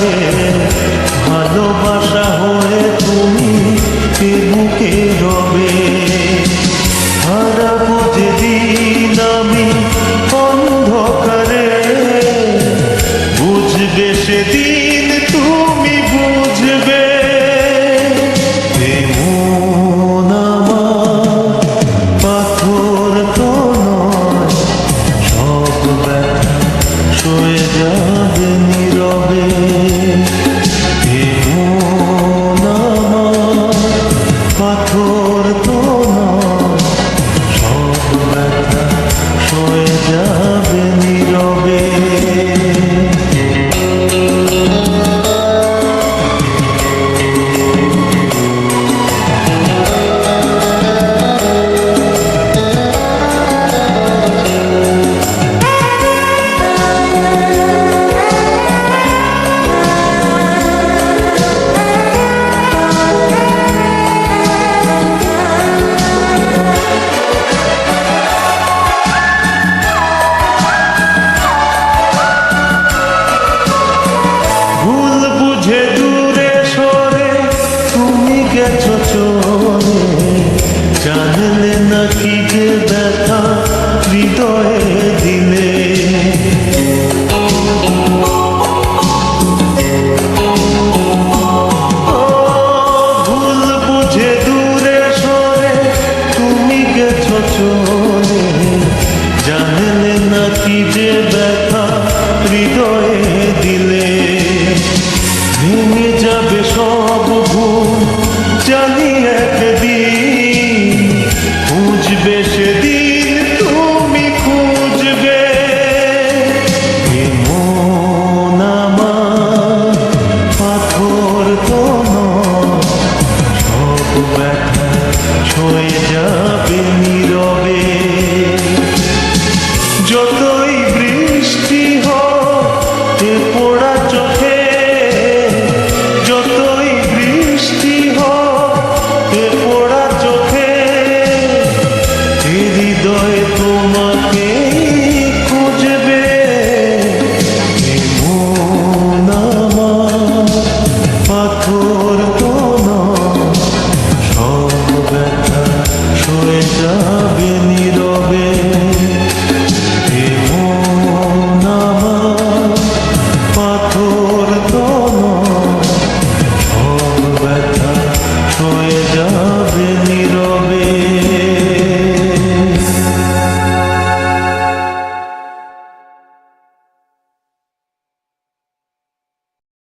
আকাশে ভালোবাসা হয়ে তুমি কে বুকে রবে। হারাবো যেদিন আমি অন্ধকারে, বুঝবে সেদিন তুমি বুঝবে। এমন আমার পাথর তো নয়, সব ব্যথা সয়ে যাবে নীরবে। এমন আমার পাথর তো নয়, সব ব্যথা সয়ে যাবে নীরবে। গেছো চলে, জানলে না কি যে ব্যথা হৃদয়ে দিলে। ভুল বুঝে দূরে সরে তুমি গেছো চলে, জানলে না কি যে ব্যথা হৃদয়ে দিলে। ভেঙে যাবে সব ভুল জানি একদিন, খুঁজবে সেদিন তুমি খুঁজবে। এমন আমার পাথর তো নয়, সব ব্যথা সয়ে যাবে নীরবে। যতই বৃষ্টি হোক